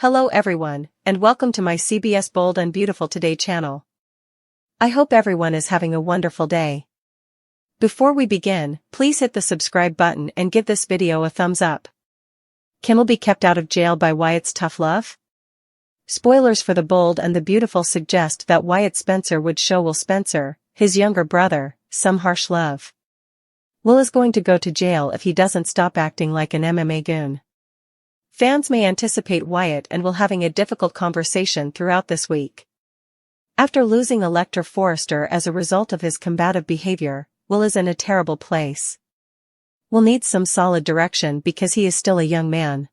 Hello everyone, and welcome to my CBS Bold and Beautiful Today channel. I hope everyone is having a wonderful day. Before we begin, please hit the subscribe button and give this video a thumbs up. Kim will be kept out of jail by Wyatt's tough love? Spoilers for The Bold and the Beautiful suggest that Wyatt Spencer would show Will Spencer, his younger brother, some harsh love. Will is going to go to jail if he doesn't stop acting like an MMA goon. Fans may anticipate Wyatt and Will having a difficult conversation throughout this week. After losing Elector Forrester as a result of his combative behavior, Will is in a terrible place. Will needs some solid direction because he is still a young man.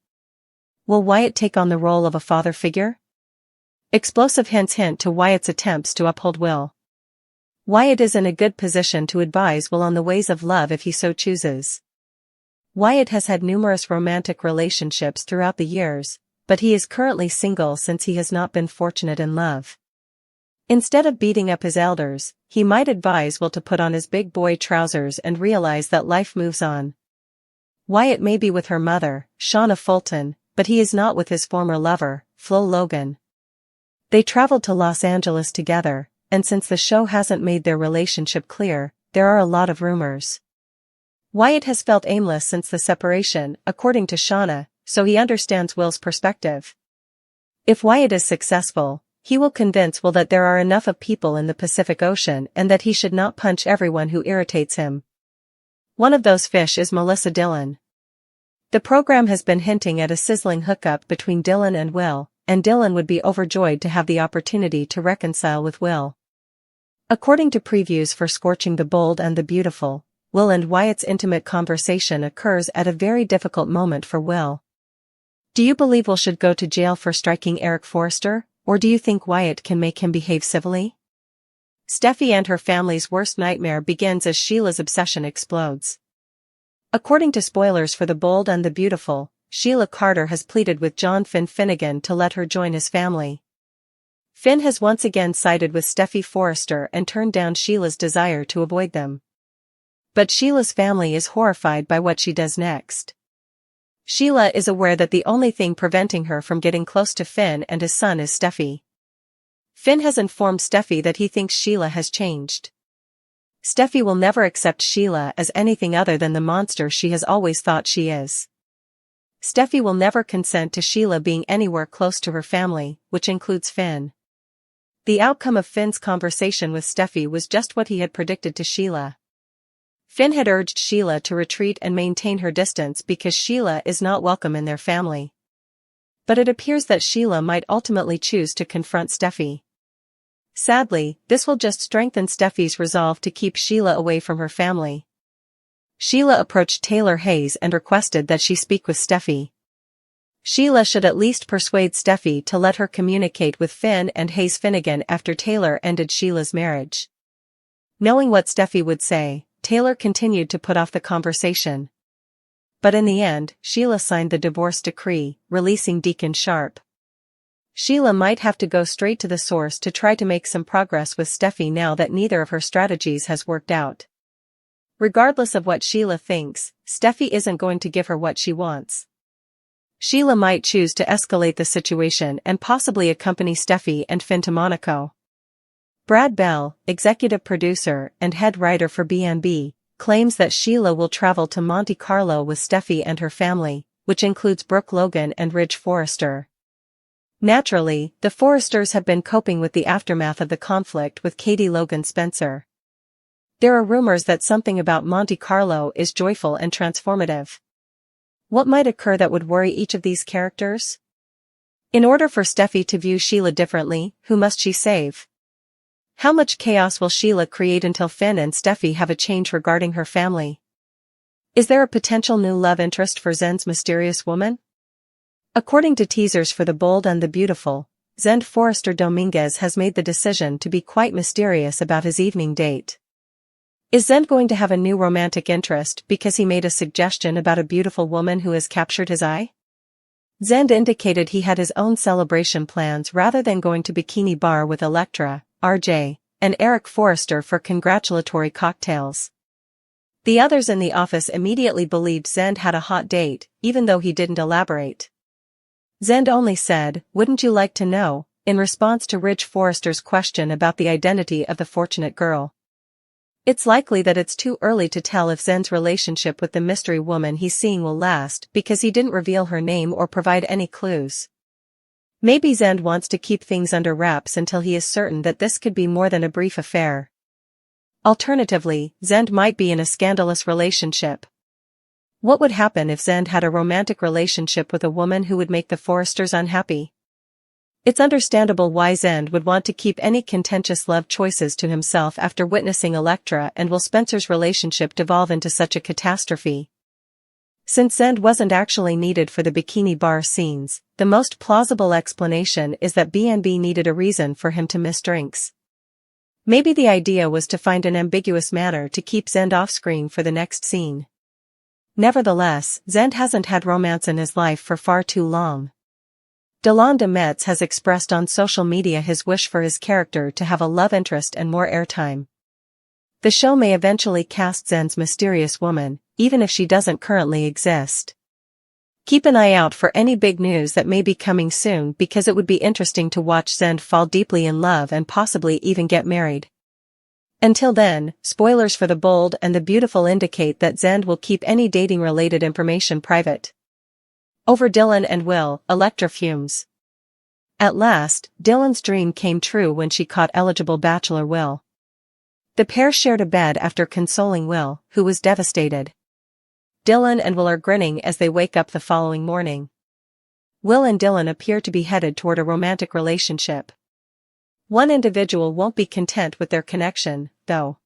Will Wyatt take on the role of a father figure? Explosive hints hint to Wyatt's attempts to uphold Will. Wyatt is in a good position to advise Will on the ways of love if he so chooses. Wyatt has had numerous romantic relationships throughout the years, but he is currently single since he has not been fortunate in love. Instead of beating up his elders, he might advise Will to put on his big boy trousers and realize that life moves on. Wyatt may be with her mother, Shauna Fulton, but he is not with his former lover, Flo Logan. They traveled to Los Angeles together, and since the show hasn't made their relationship clear, there are a lot of rumors. Wyatt has felt aimless since the separation, according to Shauna, so he understands Will's perspective. If Wyatt is successful, he will convince Will that there are enough of people in the Pacific Ocean and that he should not punch everyone who irritates him. One of those fish is Melissa Dillon. The program has been hinting at a sizzling hookup between Dillon and Will, and Dillon would be overjoyed to have the opportunity to reconcile with Will. According to previews for Scorching the Bold and the Beautiful, Will and Wyatt's intimate conversation occurs at a very difficult moment for Will. Do you believe Will should go to jail for striking Eric Forrester, or do you think Wyatt can make him behave civilly? Steffi and her family's worst nightmare begins as Sheila's obsession explodes. According to spoilers for The Bold and the Beautiful, Sheila Carter has pleaded with John Finn Finnegan to let her join his family. Finn has once again sided with Steffi Forrester and turned down Sheila's desire to avoid them. But Sheila's family is horrified by what she does next. Sheila is aware that the only thing preventing her from getting close to Finn and his son is Steffi. Finn has informed Steffi that he thinks Sheila has changed. Steffi will never accept Sheila as anything other than the monster she has always thought she is. Steffi will never consent to Sheila being anywhere close to her family, which includes Finn. The outcome of Finn's conversation with Steffi was just what he had predicted to Sheila. Finn had urged Sheila to retreat and maintain her distance because Sheila is not welcome in their family. But it appears that Sheila might ultimately choose to confront Steffi. Sadly, this will just strengthen Steffi's resolve to keep Sheila away from her family. Sheila approached Taylor Hayes and requested that she speak with Steffi. Sheila should at least persuade Steffi to let her communicate with Finn and Hayes Finnegan after Taylor ended Sheila's marriage. Knowing what Steffi would say, Taylor continued to put off the conversation. But in the end, Sheila signed the divorce decree, releasing Deacon Sharp. Sheila might have to go straight to the source to try to make some progress with Steffi now that neither of her strategies has worked out. Regardless of what Sheila thinks, Steffi isn't going to give her what she wants. Sheila might choose to escalate the situation and possibly accompany Steffi and Finn to Monaco. Brad Bell, executive producer and head writer for B&B, claims that Sheila will travel to Monte Carlo with Steffi and her family, which includes Brooke Logan and Ridge Forrester. Naturally, the Forresters have been coping with the aftermath of the conflict with Katie Logan Spencer. There are rumors that something about Monte Carlo is joyful and transformative. What might occur that would worry each of these characters? In order for Steffi to view Sheila differently, who must she save? How much chaos will Sheila create until Finn and Steffi have a change regarding her family? Is there a potential new love interest for Zen's mysterious woman? According to teasers for The Bold and the Beautiful, Zen Forrester Dominguez has made the decision to be quite mysterious about his evening date. Is Zen going to have a new romantic interest because he made a suggestion about a beautiful woman who has captured his eye? Zen indicated he had his own celebration plans rather than going to Bikini Bar with Elektra, RJ, and Eric Forrester for congratulatory cocktails. The others in the office immediately believed Zend had a hot date, even though he didn't elaborate. Zend only said, "Wouldn't you like to know?" in response to Ridge Forrester's question about the identity of the fortunate girl. It's likely that it's too early to tell if Zend's relationship with the mystery woman he's seeing will last because he didn't reveal her name or provide any clues. Maybe Zend wants to keep things under wraps until he is certain that this could be more than a brief affair. Alternatively, Zend might be in a scandalous relationship. What would happen if Zend had a romantic relationship with a woman who would make the Forresters unhappy? It's understandable why Zend would want to keep any contentious love choices to himself after witnessing Elektra and Will Spencer's relationship devolve into such a catastrophe. Since Zend wasn't actually needed for the bikini bar scenes, the most plausible explanation is that B&B needed a reason for him to miss drinks. Maybe the idea was to find an ambiguous manner to keep Zend off-screen for the next scene. Nevertheless, Zend hasn't had romance in his life for far too long. Dylan de Metz has expressed on social media his wish for his character to have a love interest and more airtime. The show may eventually cast Zend's mysterious woman, even if she doesn't currently exist. Keep an eye out for any big news that may be coming soon because it would be interesting to watch Zend fall deeply in love and possibly even get married. Until then, spoilers for The Bold and the Beautiful indicate that Zend will keep any dating-related information private. Over Dylan and Will, Elektra fumes. At last, Dylan's dream came true when she caught eligible bachelor Will. The pair shared a bed after consoling Will, who was devastated. Dylan and Will are grinning as they wake up the following morning. Will and Dylan appear to be headed toward a romantic relationship. One individual won't be content with their connection, though.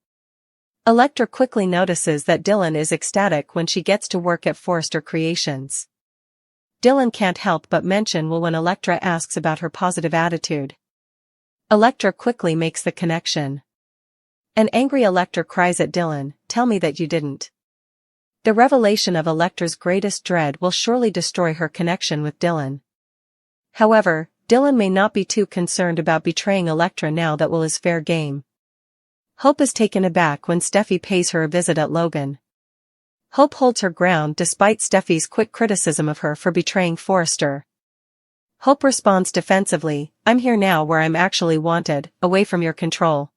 Elektra quickly notices that Dylan is ecstatic when she gets to work at Forrester Creations. Dylan can't help but mention Will when Elektra asks about her positive attitude. Elektra quickly makes the connection. An angry Elektra cries at Dylan, "Tell me that you didn't." The revelation of Elektra's greatest dread will surely destroy her connection with Dylan. However, Dylan may not be too concerned about betraying Elektra now that Will is fair game. Hope is taken aback when Steffi pays her a visit at Logan. Hope holds her ground despite Steffi's quick criticism of her for betraying Forrester. Hope responds defensively, "I'm here now where I'm actually wanted, away from your control."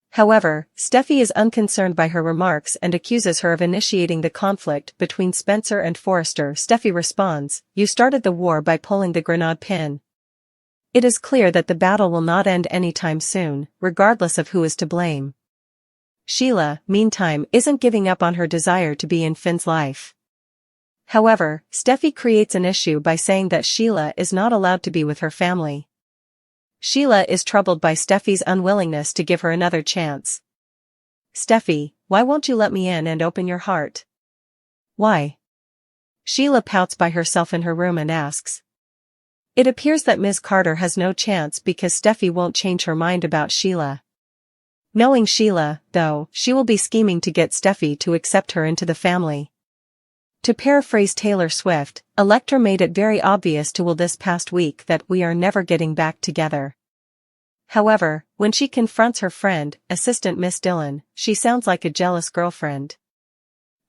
However, Steffi is unconcerned by her remarks and accuses her of initiating the conflict between Spencer and Forrester. Steffi responds, "You started the war by pulling the grenade pin." It is clear that the battle will not end anytime soon, regardless of who is to blame. Sheila, meantime, isn't giving up on her desire to be in Finn's life. However, Steffi creates an issue by saying that Sheila is not allowed to be with her family. Sheila is troubled by Steffi's unwillingness to give her another chance. "Steffi, why won't you let me in and open your heart?" "Why?" Sheila pouts by herself in her room and asks. It appears that Ms. Carter has no chance because Steffi won't change her mind about Sheila. Knowing Sheila, though, she will be scheming to get Steffi to accept her into the family. To paraphrase Taylor Swift, Elektra made it very obvious to Will this past week that we are never getting back together. However, when she confronts her friend, assistant Miss Dillon, she sounds like a jealous girlfriend.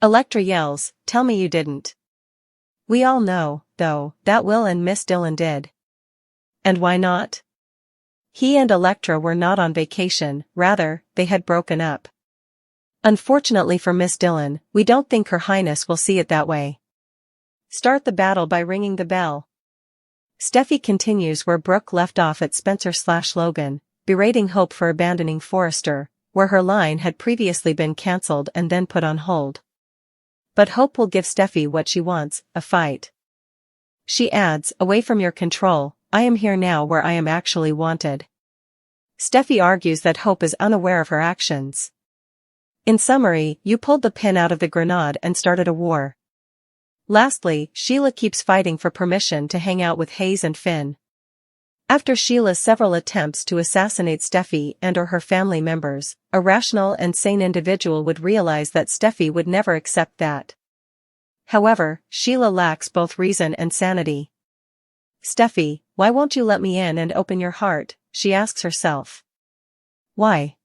Elektra yells, "Tell me you didn't." We all know, though, that Will and Miss Dillon did. And why not? He and Elektra were not on vacation, rather, they had broken up. Unfortunately for Miss Dillon, we don't think Her Highness will see it that way. Start the battle by ringing the bell. Steffi continues where Brooke left off at Spencer/Logan, berating Hope for abandoning Forrester, where her line had previously been cancelled and then put on hold. But Hope will give Steffi what she wants, a fight. She adds, "Away from your control, I am here now where I am actually wanted." Steffi argues that Hope is unaware of her actions. In summary, you pulled the pin out of the grenade and started a war. Lastly, Sheila keeps fighting for permission to hang out with Hayes and Finn. After Sheila's several attempts to assassinate Steffi and/or her family members, a rational and sane individual would realize that Steffi would never accept that. However, Sheila lacks both reason and sanity. "Steffi, why won't you let me in and open your heart?" she asks herself. Why?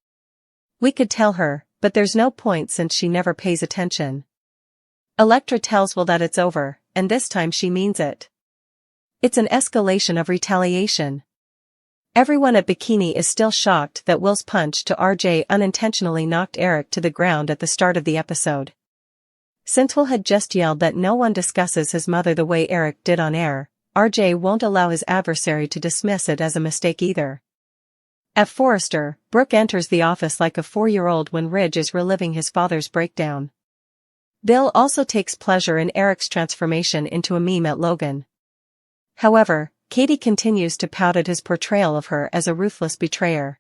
We could tell her, but there's no point since she never pays attention. Elektra tells Will that it's over, and this time she means it. It's an escalation of retaliation. Everyone at Bikini is still shocked that Will's punch to RJ unintentionally knocked Eric to the ground at the start of the episode. Since Will had just yelled that no one discusses his mother the way Eric did on air, RJ won't allow his adversary to dismiss it as a mistake either. At Forrester, Brooke enters the office like a 4-year-old when Ridge is reliving his father's breakdown. Bill also takes pleasure in Eric's transformation into a meme at Logan. However, Katie continues to pout at his portrayal of her as a ruthless betrayer.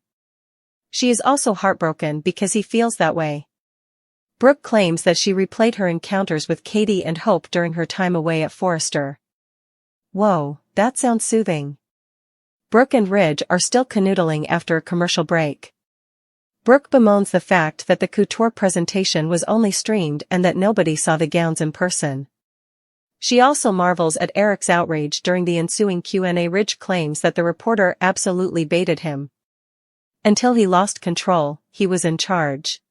She is also heartbroken because he feels that way. Brooke claims that she replayed her encounters with Katie and Hope during her time away at Forrester. Whoa, that sounds soothing. Brooke and Ridge are still canoodling after a commercial break. Brooke bemoans the fact that the couture presentation was only streamed and that nobody saw the gowns in person. She also marvels at Eric's outrage during the ensuing Q&A. Ridge claims that the reporter absolutely baited him. Until he lost control, he was in charge.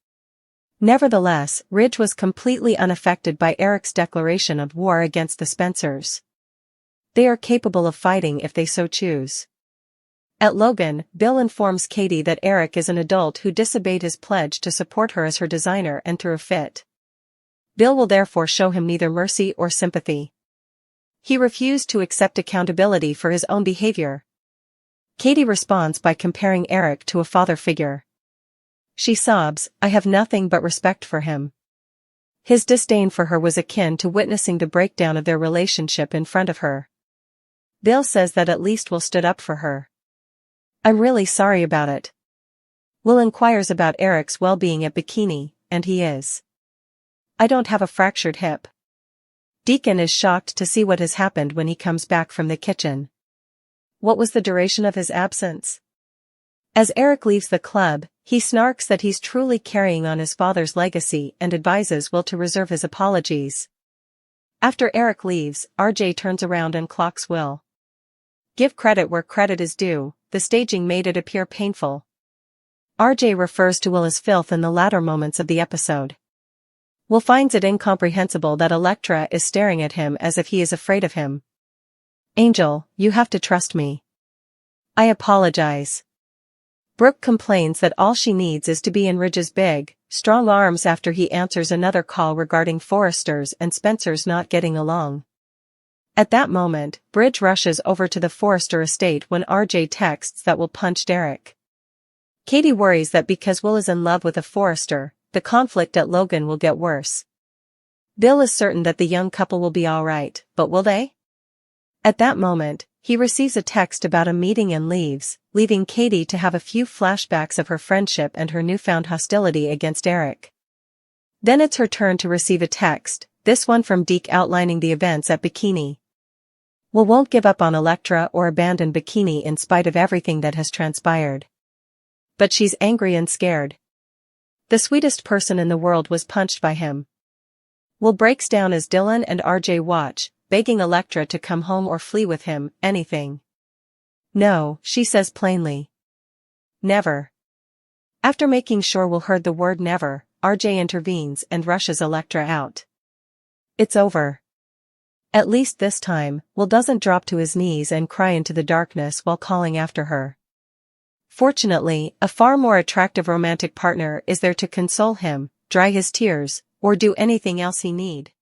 Nevertheless, Ridge was completely unaffected by Eric's declaration of war against the Spencers. They are capable of fighting if they so choose. At Logan, Bill informs Katie that Eric is an adult who disobeyed his pledge to support her as her designer and threw a fit. Bill will therefore show him neither mercy or sympathy. He refused to accept accountability for his own behavior. Katie responds by comparing Eric to a father figure. She sobs, "I have nothing but respect for him." His disdain for her was akin to witnessing the breakdown of their relationship in front of her. Bill says that at least Will stood up for her. "I'm really sorry about it." Will inquires about Eric's well-being at Bikini, and he is. "I don't have a fractured hip." Deacon is shocked to see what has happened when he comes back from the kitchen. What was the duration of his absence? As Eric leaves the club, he snarks that he's truly carrying on his father's legacy and advises Will to reserve his apologies. After Eric leaves, RJ turns around and clocks Will. Give credit where credit is due, the staging made it appear painful. RJ refers to Will as filth in the latter moments of the episode. Will finds it incomprehensible that Elektra is staring at him as if he is afraid of him. "Angel, you have to trust me." "I apologize." Brooke complains that all she needs is to be in Ridge's big, strong arms after he answers another call regarding Forrester's and Spencer's not getting along. At that moment, Ridge rushes over to the Forrester estate when RJ texts that Will punched Eric. Katie worries that because Will is in love with a Forrester, the conflict at Logan will get worse. Bill is certain that the young couple will be alright, but will they? At that moment, he receives a text about a meeting and leaves, leaving Katie to have a few flashbacks of her friendship and her newfound hostility against Eric. Then it's her turn to receive a text, this one from Deke outlining the events at Bikini. Will won't give up on Elektra or abandon Bikini in spite of everything that has transpired. But she's angry and scared. The sweetest person in the world was punched by him. Will breaks down as Dylan and RJ watch, begging Elektra to come home or flee with him, anything. "No," she says plainly. "Never." After making sure Will heard the word never, RJ intervenes and rushes Elektra out. It's over. At least this time, Will doesn't drop to his knees and cry into the darkness while calling after her. Fortunately, a far more attractive romantic partner is there to console him, dry his tears, or do anything else he need.